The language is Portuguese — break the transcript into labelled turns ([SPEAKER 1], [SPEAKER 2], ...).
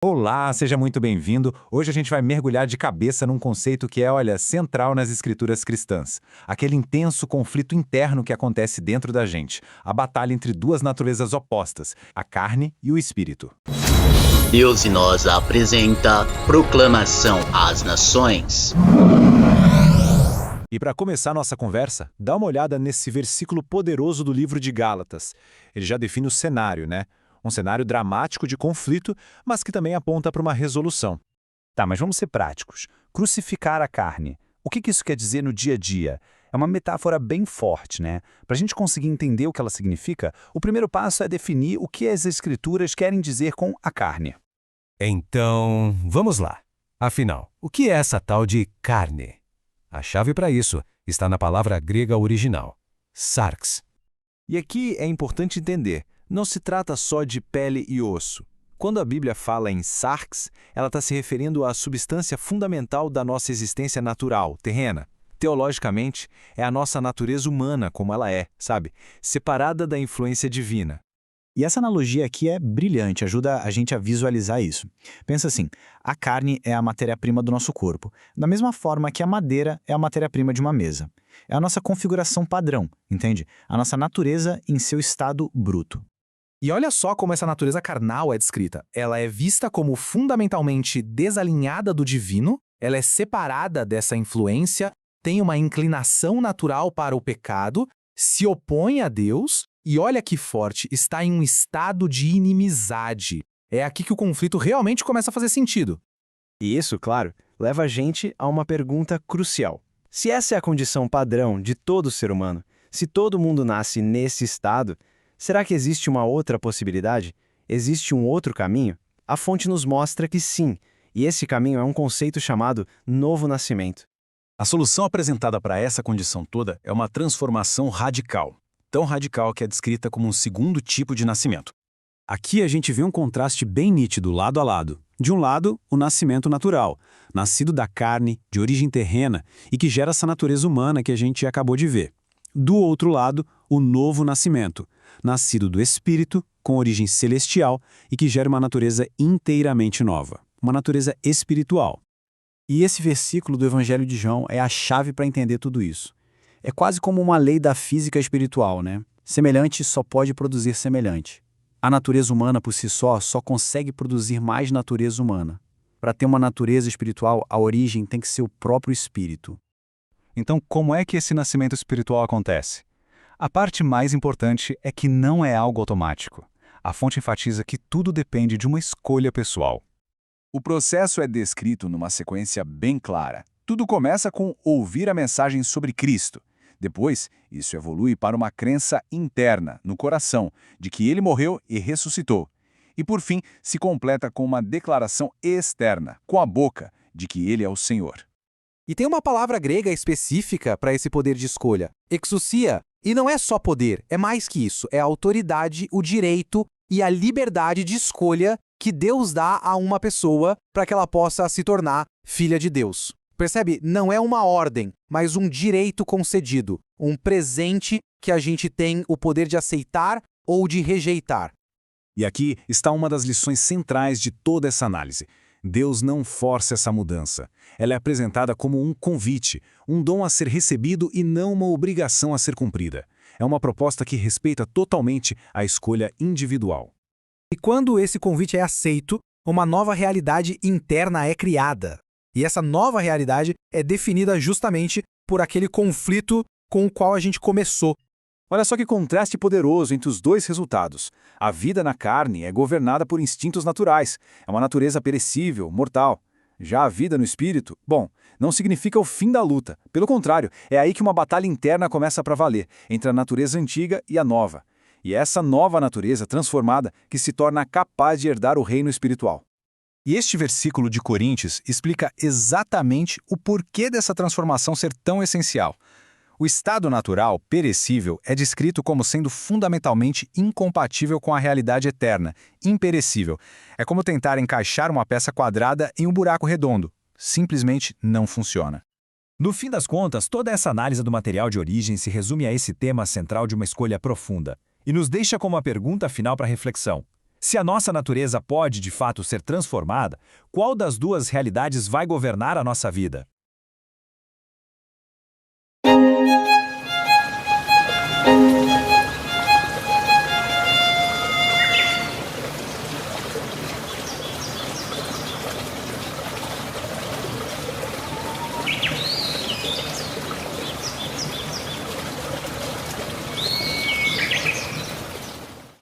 [SPEAKER 1] Olá, seja muito bem-vindo. Hoje a gente vai mergulhar de cabeça num conceito que é, olha, central nas escrituras cristãs. Aquele intenso conflito interno que acontece dentro da gente. A batalha entre duas naturezas opostas, a carne e o espírito.
[SPEAKER 2] Deus e Nós apresenta Proclamação às Nações.
[SPEAKER 1] E para começar nossa conversa, dá uma olhada nesse versículo poderoso do livro de Gálatas. Ele já define o cenário, né? Um cenário dramático de conflito, mas que também aponta para uma resolução. Tá, mas vamos ser práticos. Crucificar a carne. O que isso quer dizer no dia a dia? É uma metáfora bem forte, né? Para a gente conseguir entender o que ela significa, o primeiro passo é definir o que as escrituras querem dizer com a carne.
[SPEAKER 3] Então, vamos lá. Afinal, o que é essa tal de carne? A chave para isso está na palavra grega original, sarx.
[SPEAKER 4] E aqui é importante entender, não se trata só de pele e osso. Quando a Bíblia fala em sarx, ela está se referindo à substância fundamental da nossa existência natural, terrena. Teologicamente, é a nossa natureza humana como ela é, sabe? Separada da influência divina.
[SPEAKER 5] E essa analogia aqui é brilhante, ajuda a gente a visualizar isso. Pensa assim, a carne é a matéria-prima do nosso corpo, da mesma forma que a madeira é a matéria-prima de uma mesa. É a nossa configuração padrão, entende? A nossa natureza em seu estado bruto.
[SPEAKER 6] E olha só como essa natureza carnal é descrita. Ela é vista como fundamentalmente desalinhada do divino, ela é separada dessa influência, tem uma inclinação natural para o pecado, se opõe a Deus e olha que forte, está em um estado de inimizade. É aqui que o conflito realmente começa a fazer sentido.
[SPEAKER 4] E isso, claro, leva a gente a uma pergunta crucial. Se essa é a condição padrão de todo ser humano, se todo mundo nasce nesse estado, será que existe uma outra possibilidade? Existe um outro caminho? A fonte nos mostra que sim, e esse caminho é um conceito chamado novo nascimento.
[SPEAKER 7] A solução apresentada para essa condição toda é uma transformação radical, tão radical que é descrita como um segundo tipo de nascimento. Aqui a gente vê um contraste bem nítido lado a lado. De um lado, o nascimento natural, nascido da carne, de origem terrena e que gera essa natureza humana que a gente acabou de ver. Do outro lado, o novo nascimento, nascido do Espírito, com origem celestial e que gera uma natureza inteiramente nova, uma natureza espiritual.
[SPEAKER 5] E esse versículo do Evangelho de João é a chave para entender tudo isso. É quase como uma lei da física espiritual, né? Semelhante só pode produzir semelhante. A natureza humana por si só consegue produzir mais natureza humana. Para ter uma natureza espiritual, a origem tem que ser o próprio Espírito.
[SPEAKER 1] Então, como é que esse nascimento espiritual acontece? A parte mais importante é que não é algo automático. A fonte enfatiza que tudo depende de uma escolha pessoal.
[SPEAKER 8] O processo é descrito numa sequência bem clara. Tudo começa com ouvir a mensagem sobre Cristo. Depois, isso evolui para uma crença interna, no coração, de que ele morreu e ressuscitou. E por fim, se completa com uma declaração externa, com a boca, de que ele é o Senhor.
[SPEAKER 6] E tem uma palavra grega específica para esse poder de escolha, exousia. E não é só poder, é mais que isso, é a autoridade, o direito e a liberdade de escolha que Deus dá a uma pessoa para que ela possa se tornar filha de Deus. Percebe? Não é uma ordem, mas um direito concedido, um presente que a gente tem o poder de aceitar ou de rejeitar.
[SPEAKER 7] E aqui está uma das lições centrais de toda essa análise. Deus não força essa mudança. Ela é apresentada como um convite, um dom a ser recebido e não uma obrigação a ser cumprida. É uma proposta que respeita totalmente a escolha individual.
[SPEAKER 6] E quando esse convite é aceito, uma nova realidade interna é criada. E essa nova realidade é definida justamente por aquele conflito com o qual a gente começou.
[SPEAKER 8] Olha só que contraste poderoso entre os dois resultados. A vida na carne é governada por instintos naturais, é uma natureza perecível, mortal. Já a vida no espírito, não significa o fim da luta. Pelo contrário, é aí que uma batalha interna começa para valer, entre a natureza antiga e a nova. E é essa nova natureza transformada que se torna capaz de herdar o reino espiritual.
[SPEAKER 1] E este versículo de Coríntios explica exatamente o porquê dessa transformação ser tão essencial. O estado natural, perecível, é descrito como sendo fundamentalmente incompatível com a realidade eterna, imperecível. É como tentar encaixar uma peça quadrada em um buraco redondo. Simplesmente não funciona.
[SPEAKER 3] No fim das contas, toda essa análise do material de origem se resume a esse tema central de uma escolha profunda e nos deixa com uma pergunta final para reflexão.
[SPEAKER 1] Se a nossa natureza pode, de fato, ser transformada, qual das duas realidades vai governar a nossa vida?